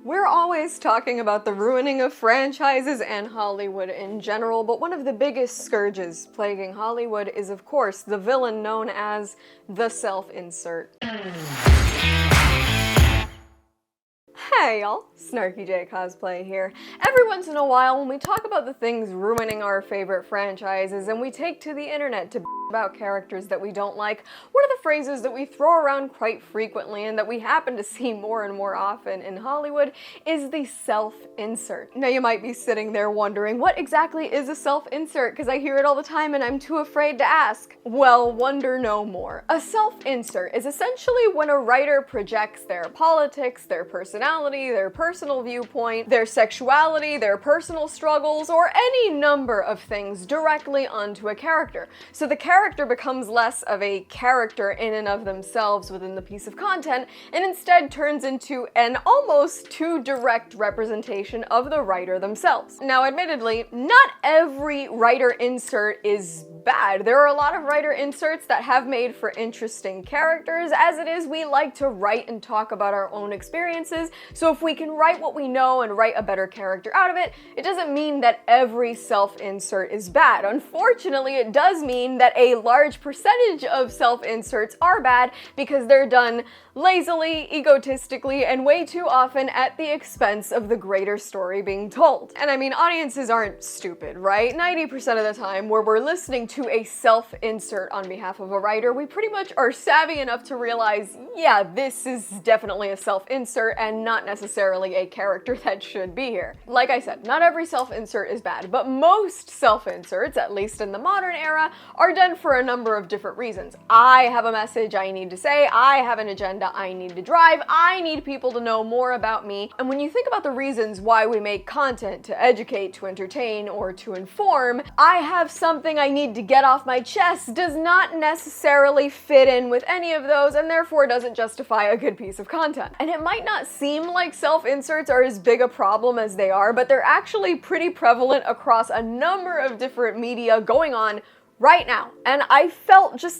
We're always talking about the ruining of franchises and Hollywood in general, but one of the biggest scourges plaguing Hollywood is, of course, the villain known as the self-insert. Hey y'all, SnarkyJay cosplay here. Every once in a while, when we talk about the things ruining our favorite franchises and we take to the internet to about characters that we don't like, one of the phrases that we throw around quite frequently and that we happen to see more and more often in Hollywood is the self-insert. Now you might be sitting there wondering, what exactly is a self-insert? Because I hear it all the time and I'm too afraid to ask. Well, wonder no more. A self-insert is essentially when a writer projects their politics, their personality, their personal viewpoint, their sexuality, their personal struggles, or any number of things directly onto a character. So the character becomes less of a character in and of themselves within the piece of content, and instead turns into an almost too direct representation of the writer themselves. Now, admittedly, not every writer insert is bad. There are a lot of writer inserts that have made for interesting characters. As it is, we like to write and talk about our own experiences, so if we can write what we know and write a better character out of it, it doesn't mean that every self-insert is bad. Unfortunately, it does mean that a large percentage of self-inserts are bad because they're done lazily, egotistically, and way too often at the expense of the greater story being told. And I mean, audiences aren't stupid, right? 90% of the time where we're listening to a self-insert on behalf of a writer, we pretty much are savvy enough to realize, yeah, this is definitely a self-insert and not necessarily a character that should be here. Like I said, not every self-insert is bad, but most self-inserts, at least in the modern era, are done for a number of different reasons. I have a message I need to say, I have an agenda I need to drive, I need people to know more about me. And when you think about the reasons why we make content, to educate, to entertain, or to inform, I have something I need to get off my chest does not necessarily fit in with any of those, and therefore doesn't justify a good piece of content. And it might not seem like self-inserts are as big a problem as they are, but they're actually pretty prevalent across a number of different media going on right now. And I've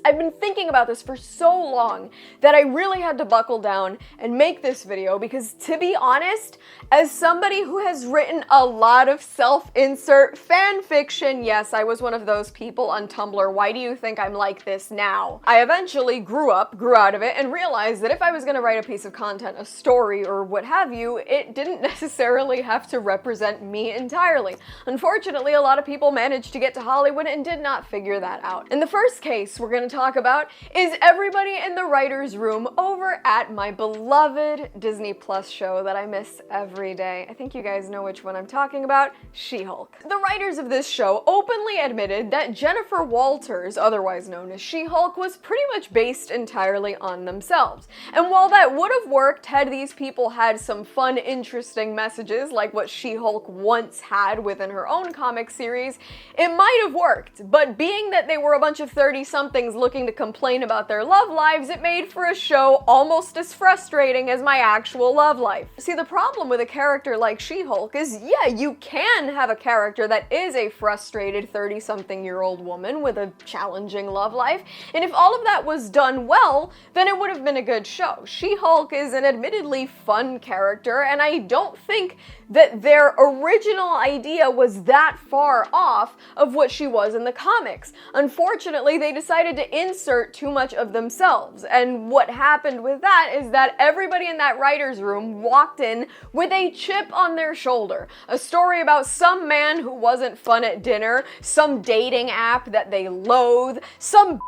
been thinking about this for so long that I really had to buckle down and make this video because, to be honest, as somebody who has written a lot of self-insert fan fiction, yes, I was one of those people on Tumblr, why do you think I'm like this now? I eventually grew out of it, and realized that if I was gonna write a piece of content, a story, or what have you, it didn't necessarily have to represent me entirely. Unfortunately, a lot of people managed to get to Hollywood and did not figure that out. And the first case we're going to talk about is everybody in the writer's room over at my beloved Disney Plus show that I miss every day. I think you guys know which one I'm talking about, SheHulk. The writers of this show openly admitted that Jennifer Walters, otherwise known as SheHulk, was pretty much based entirely on themselves. And while that would have worked had these people had some fun, interesting messages like what SheHulk once had within her own comic series, it might have worked. But being that they were a bunch of 30-somethings looking to complain about their love lives, it made for a show almost as frustrating as my actual love life. See, the problem with a character like SheHulk is, yeah, you can have a character that is a frustrated 30-something-year-old woman with a challenging love life, and if all of that was done well, then it would have been a good show. SheHulk is an admittedly fun character, and I don't think that their original idea was that far off of what she was in the comics. Unfortunately, they decided to insert too much of themselves, and what happened with that is that everybody in that writer's room walked in with a chip on their shoulder. A story about some man who wasn't fun at dinner, some dating app that they loathe, some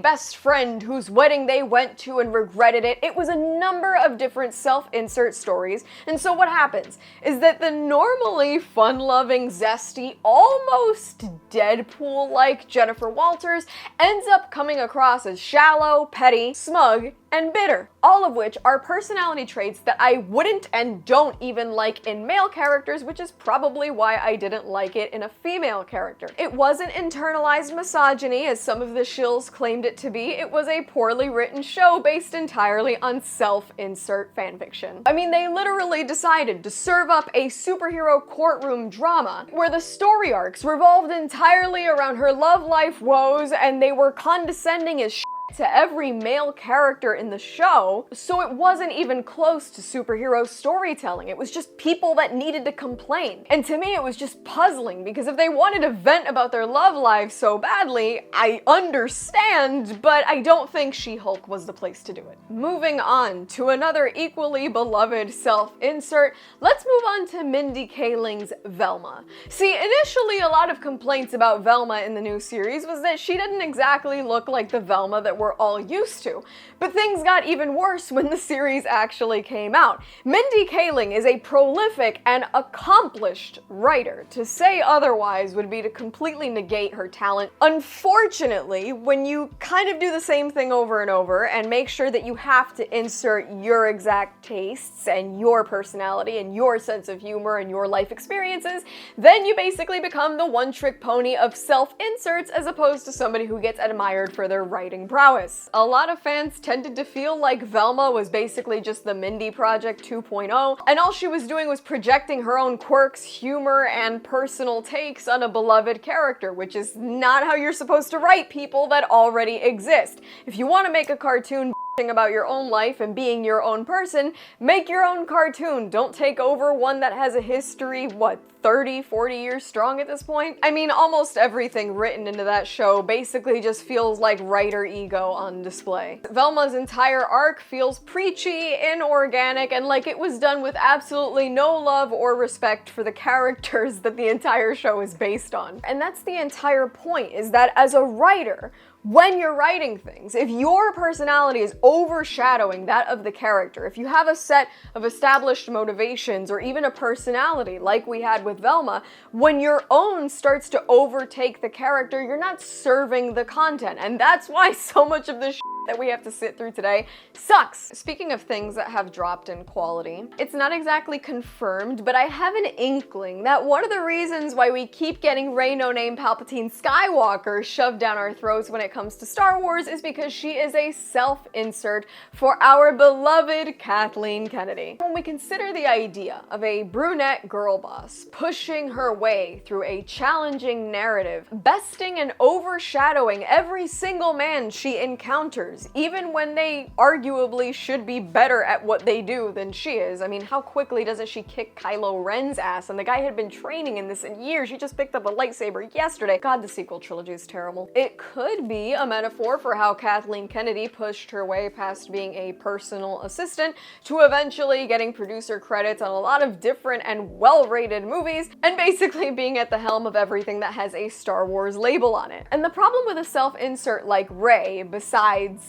best friend whose wedding they went to and regretted it. It was a number of different self-insert stories, and so what happens is that the normally fun-loving, zesty, almost Deadpool-like Jennifer Walters ends up coming across as shallow, petty, smug, and bitter, all of which are personality traits that I wouldn't and don't even like in male characters, which is probably why I didn't like it in a female character. It wasn't internalized misogyny, as some of the shills claimed it to be. It was a poorly written show based entirely on self-insert fanfiction. I mean, they literally decided to serve up a superhero courtroom drama where the story arcs revolved entirely around her love life woes, and they were condescending as to every male character in the show, so it wasn't even close to superhero storytelling. It was just people that needed to complain. And to me, it was just puzzling, because if they wanted to vent about their love lives so badly, I understand, but I don't think She-Hulk was the place to do it. Moving on to another equally beloved self-insert, let's move on to Mindy Kaling's Velma. See, initially a lot of complaints about Velma in the new series was that she didn't exactly look like the Velma that we're all used to. But things got even worse when the series actually came out. Mindy Kaling is a prolific and accomplished writer. To say otherwise would be to completely negate her talent. Unfortunately, when you kind of do the same thing over and over and make sure that you have to insert your exact tastes and your personality and your sense of humor and your life experiences, then you basically become the one-trick pony of self-inserts as opposed to somebody who gets admired for their writing prowess. A lot of fans tended to feel like Velma was basically just the Mindy Project 2.0, and all she was doing was projecting her own quirks, humor, and personal takes on a beloved character, which is not how you're supposed to write people that already exist. If you want to make a cartoon about your own life and being your own person, make your own cartoon. Don't take over one that has a history, what, 30, 40 years strong at this point? I mean, almost everything written into that show basically just feels like writer ego on display. Velma's entire arc feels preachy, inorganic, and like it was done with absolutely no love or respect for the characters that the entire show is based on. And that's the entire point, is that as a writer, when you're writing things, if your personality is overshadowing that of the character, if you have a set of established motivations or even a personality like we had with Velma, when your own starts to overtake the character, you're not serving the content. And that's why so much of this that we have to sit through today sucks. Speaking of things that have dropped in quality, it's not exactly confirmed, but I have an inkling that one of the reasons why we keep getting Rey No Name Palpatine Skywalker shoved down our throats when it comes to Star Wars is because she is a self-insert for our beloved Kathleen Kennedy. When we consider the idea of a brunette girl boss pushing her way through a challenging narrative, besting and overshadowing every single man she encounters, even when they arguably should be better at what they do than she is. I mean, how quickly doesn't she kick Kylo Ren's ass? And the guy had been training in this in years. She just picked up a lightsaber yesterday. God, the sequel trilogy is terrible. It could be a metaphor for how Kathleen Kennedy pushed her way past being a personal assistant to eventually getting producer credits on a lot of different and well-rated movies, and basically being at the helm of everything that has a Star Wars label on it. And the problem with a self-insert like Rey, besides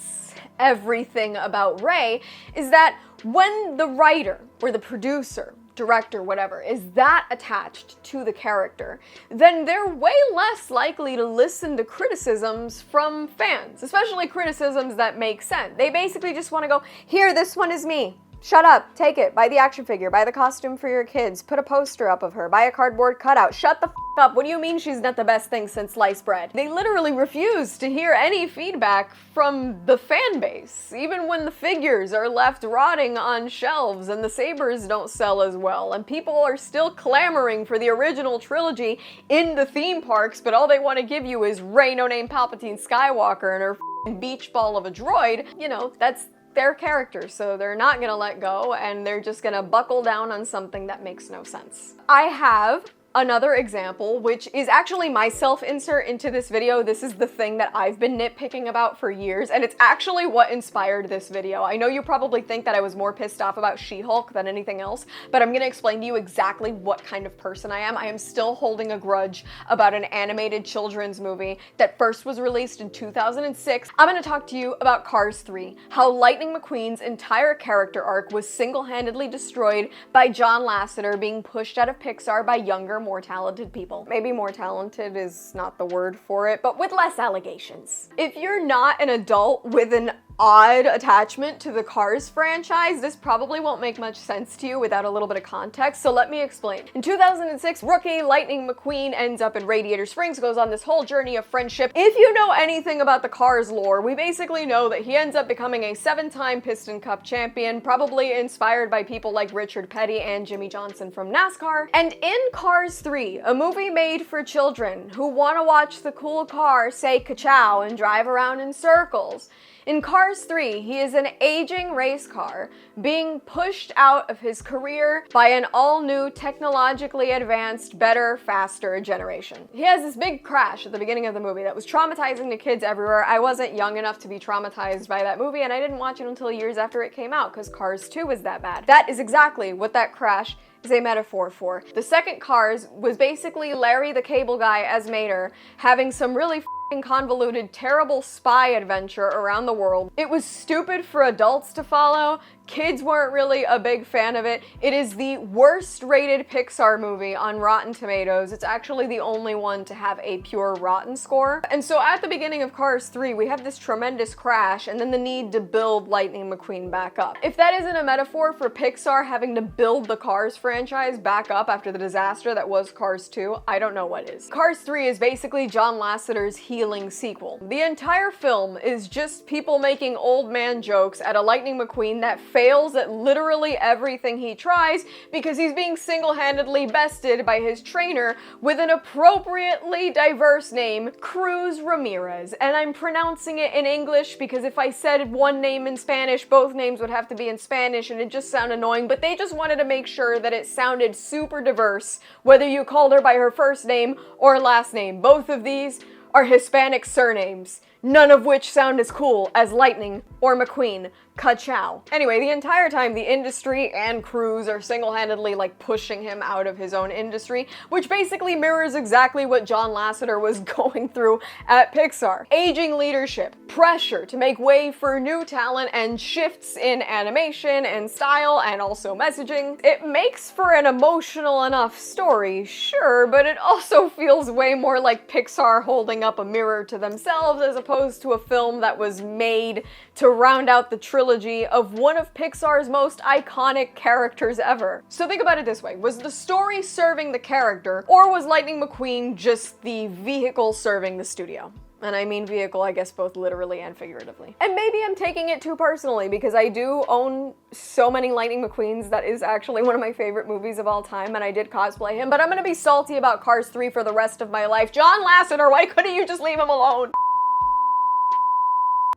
everything about Rey, is that when the writer or the producer, director, whatever, is that attached to the character, then they're way less likely to listen to criticisms from fans, especially criticisms that make sense. They basically just want to go, here, this one is me. Shut up, take it, buy the action figure, buy the costume for your kids, put a poster up of her, buy a cardboard cutout, shut the f up, what do you mean she's not the best thing since sliced bread? They literally refuse to hear any feedback from the fan base, even when the figures are left rotting on shelves and the sabers don't sell as well, and people are still clamoring for the original trilogy in the theme parks, but all they want to give you is Rey No Name Palpatine Skywalker and her beach ball of a droid. You know, that's their character, so they're not gonna let go, and they're just gonna buckle down on something that makes no sense. I have another example, which is actually my self-insert into this video. This is the thing that I've been nitpicking about for years, and it's actually what inspired this video. I know you probably think that I was more pissed off about She-Hulk than anything else, but I'm gonna explain to you exactly what kind of person I am. I am still holding a grudge about an animated children's movie that first was released in 2006. I'm gonna talk to you about Cars 3, how Lightning McQueen's entire character arc was single-handedly destroyed by John Lasseter being pushed out of Pixar by younger, more talented people. Maybe more talented is not the word for it, but with less allegations. If you're not an adult with an odd attachment to the Cars franchise, this probably won't make much sense to you without a little bit of context, so let me explain. In 2006, rookie Lightning McQueen ends up in Radiator Springs, goes on this whole journey of friendship. If you know anything about the Cars lore, we basically know that he ends up becoming a 7-time Piston Cup champion, probably inspired by people like Richard Petty and Jimmy Johnson from NASCAR. And in Cars 3, a movie made for children who want to watch the cool car say ka-chow and drive around in circles, In Cars 3, he is an aging race car being pushed out of his career by an all-new, technologically advanced, better, faster generation. He has this big crash at the beginning of the movie that was traumatizing to kids everywhere. I wasn't young enough to be traumatized by that movie, and I didn't watch it until years after it came out, because Cars 2 was that bad. That is exactly what that crash is a metaphor for. The second Cars was basically Larry the Cable Guy as Mater having some really f***ing convoluted, terrible spy adventure around the world. It was stupid for adults to follow. Kids weren't really a big fan of it. It is the worst rated Pixar movie on Rotten Tomatoes. It's actually the only one to have a pure Rotten score. And so at the beginning of Cars 3, we have this tremendous crash and then the need to build Lightning McQueen back up. If that isn't a metaphor for Pixar having to build the Cars franchise back up after the disaster that was Cars 2, I don't know what is. Cars 3 is basically John Lasseter's healing sequel. The entire film is just people making old man jokes at a Lightning McQueen that fails at literally everything he tries because he's being single-handedly bested by his trainer with an appropriately diverse name, Cruz Ramirez. And I'm pronouncing it in English because if I said one name in Spanish, both names would have to be in Spanish and it just sound annoying, but they just wanted to make sure that it sounded super diverse, whether you called her by her first name or last name. Both of these are Hispanic surnames, none of which sound as cool as Lightning or McQueen. Ka-chow. Anyway, the entire time the industry and Cruz are single-handedly like pushing him out of his own industry, which basically mirrors exactly what John Lasseter was going through at Pixar. Aging leadership, pressure to make way for new talent, and shifts in animation and style and also messaging. It makes for an emotional enough story, sure, but it also feels way more like Pixar holding up a mirror to themselves as opposed to a film that was made to round out the trilogy of one of Pixar's most iconic characters ever. So think about it this way, was the story serving the character, or was Lightning McQueen just the vehicle serving the studio? And I mean vehicle, I guess, both literally and figuratively. And maybe I'm taking it too personally because I do own so many Lightning McQueens. That is actually one of my favorite movies of all time, and I did cosplay him, but I'm gonna be salty about Cars 3 for the rest of my life. John Lasseter, why couldn't you just leave him alone?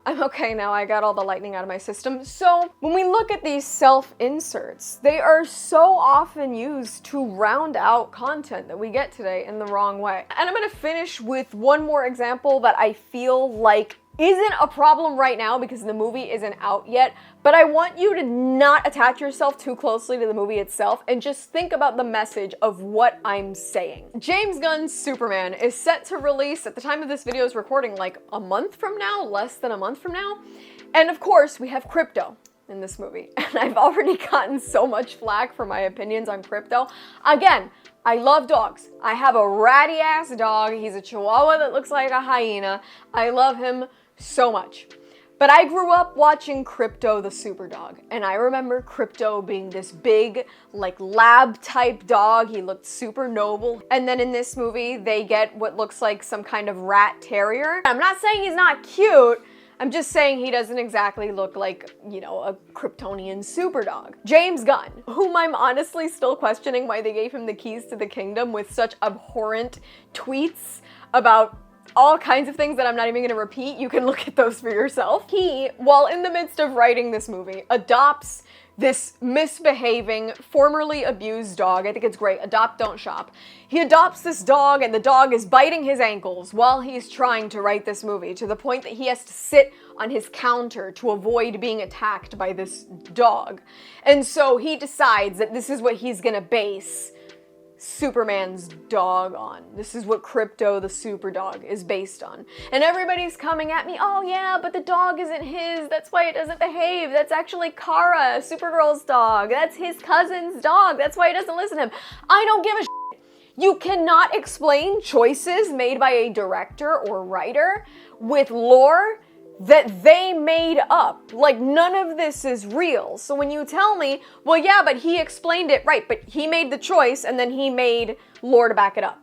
I'm okay now, I got all the lightning out of my system. So when we look at these self-inserts, they are so often used to round out content that we get today in the wrong way. And I'm gonna finish with one more example that I feel like isn't a problem right now because the movie isn't out yet, but I want you to not attach yourself too closely to the movie itself and just think about the message of what I'm saying. James Gunn's Superman is set to release at the time of this video's recording like a month from now, less than a month from now. And of course, we have Crypto in this movie. And I've already gotten so much flack for my opinions on Crypto. Again, I love dogs. I have a ratty ass dog. He's a Chihuahua that looks like a hyena. I love him so much. But I grew up watching Crypto the Super Dog, and I remember Crypto being this big, like lab type dog. He looked super noble. And then in this movie, they get what looks like some kind of rat terrier. I'm not saying he's not cute, I'm just saying he doesn't exactly look like, you know, a Kryptonian super dog. James Gunn, whom I'm honestly still questioning why they gave him the keys to the kingdom with such abhorrent tweets about all kinds of things that I'm not even gonna repeat. You can look at those for yourself. He, while in the midst of writing this movie, adopts this misbehaving, formerly abused dog. I think it's great. Adopt, don't shop. He adopts this dog and the dog is biting his ankles while he's trying to write this movie, to the point that he has to sit on his counter to avoid being attacked by this dog. And so he decides that this is what he's gonna base Superman's dog on. This is what Crypto the Super Dog is based on. And everybody's coming at me, oh yeah, but the dog isn't his, that's why it doesn't behave. That's actually Kara, Supergirl's dog. That's his cousin's dog. That's why he doesn't listen to him. I don't give a shit. You cannot explain choices made by a director or writer with lore that they made up. Like, none of this is real. So when you tell me, well, yeah, but he explained it right, but he made the choice and then he made lore to back it up.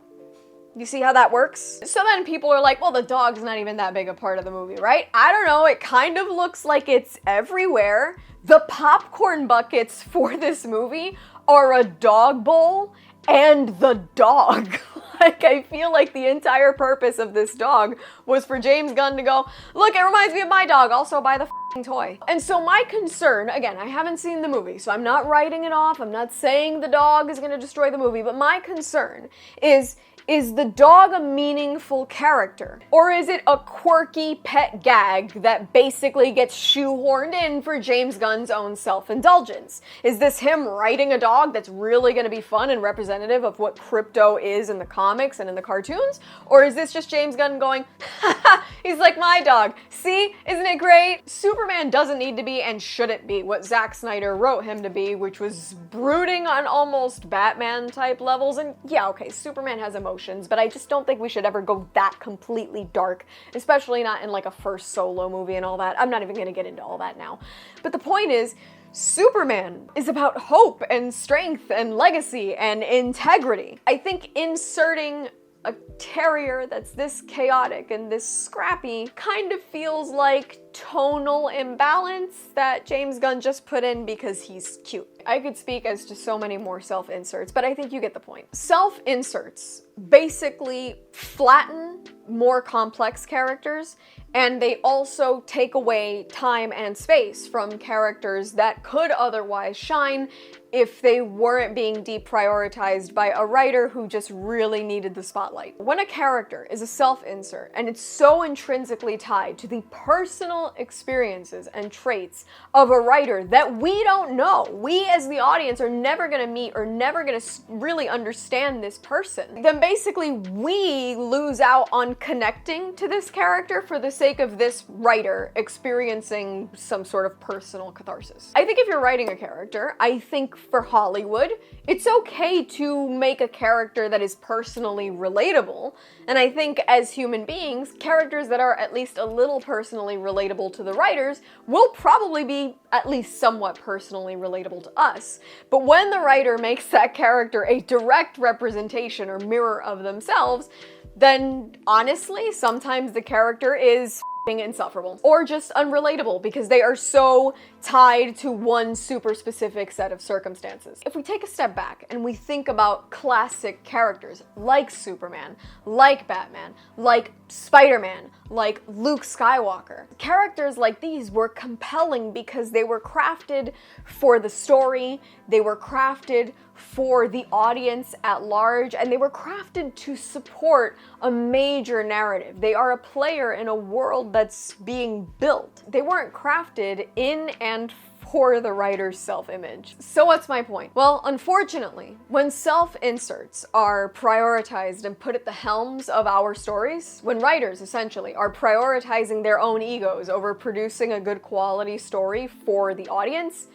You see how that works? So then people are like, well, the dog's not even that big a part of the movie, right? I don't know, it kind of looks like it's everywhere. The popcorn buckets for this movie are a dog bowl and the dog. Like, I feel like the entire purpose of this dog was for James Gunn to go, look, it reminds me of my dog, also buy the f***ing toy. And so my concern, again, I haven't seen the movie, so I'm not writing it off, I'm not saying the dog is gonna destroy the movie, but my concern is the dog a meaningful character? Or is it a quirky pet gag that basically gets shoehorned in for James Gunn's own self-indulgence? Is this him writing a dog that's really gonna be fun and representative of what Crypto is in the comics and in the cartoons? Or is this just James Gunn going, haha, he's like my dog. See, isn't it great? Superman doesn't need to be and shouldn't be what Zack Snyder wrote him to be, which was brooding on almost Batman type levels. And yeah, okay, Superman has emotions, but I just don't think we should ever go that completely dark, especially not in like a first solo movie and all that. I'm not even gonna get into all that now. But the point is, Superman is about hope and strength and legacy and integrity. I think inserting a terrier that's this chaotic and this scrappy kind of feels like tonal imbalance that James Gunn just put in because he's cute. I could speak as to so many more self-inserts, but I think you get the point. Self-inserts basically flatten more complex characters, and they also take away time and space from characters that could otherwise shine if they weren't being deprioritized by a writer who just really needed the spotlight. When a character is a self-insert and it's so intrinsically tied to the personal experiences and traits of a writer that we don't know, we as the audience are never gonna meet or never gonna really understand this person, then basically we lose out on connecting to this character for the sake of this writer experiencing some sort of personal catharsis. I think if you're writing a character, I think for Hollywood, it's okay to make a character that is personally relatable. And I think as human beings, characters that are at least a little personally relatable to the writers will probably be at least somewhat personally relatable to us. But when the writer makes that character a direct representation or mirror of themselves, then honestly, sometimes the character is insufferable or just unrelatable because they are so tied to one super specific set of circumstances. If we take a step back and we think about classic characters like Superman, like Batman, like Spider-Man, like Luke Skywalker, characters like these were compelling because they were crafted for the story, they were crafted for the audience at large, and they were crafted to support a major narrative. They are a player in a world that's being built. They weren't crafted in and for the writer's self-image. So what's my point? Well, unfortunately, when self-inserts are prioritized and put at the helms of our stories, when writers essentially are prioritizing their own egos over producing a good quality story for the audience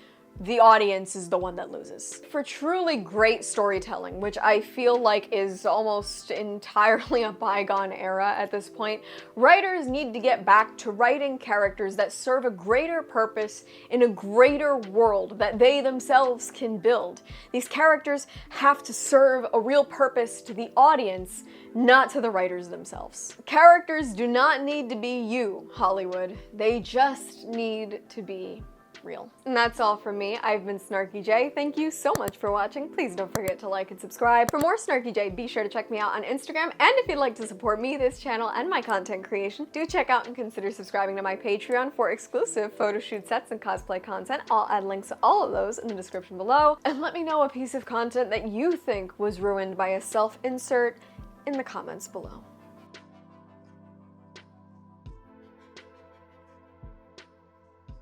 is the one that loses. For truly great storytelling, which I feel like is almost entirely a bygone era at this point, writers need to get back to writing characters that serve a greater purpose in a greater world that they themselves can build. These characters have to serve a real purpose to the audience, not to the writers themselves. Characters do not need to be you, Hollywood. They just need to be real. And that's all from me. I've been SnarkyJay. Thank you so much for watching. Please don't forget to like and subscribe. For more SnarkyJay, be sure to check me out on Instagram. And if you'd like to support me, this channel, and my content creation, do check out and consider subscribing to my Patreon for exclusive photo shoot sets and cosplay content. I'll add links to all of those in the description below. And let me know a piece of content that you think was ruined by a self-insert in the comments below.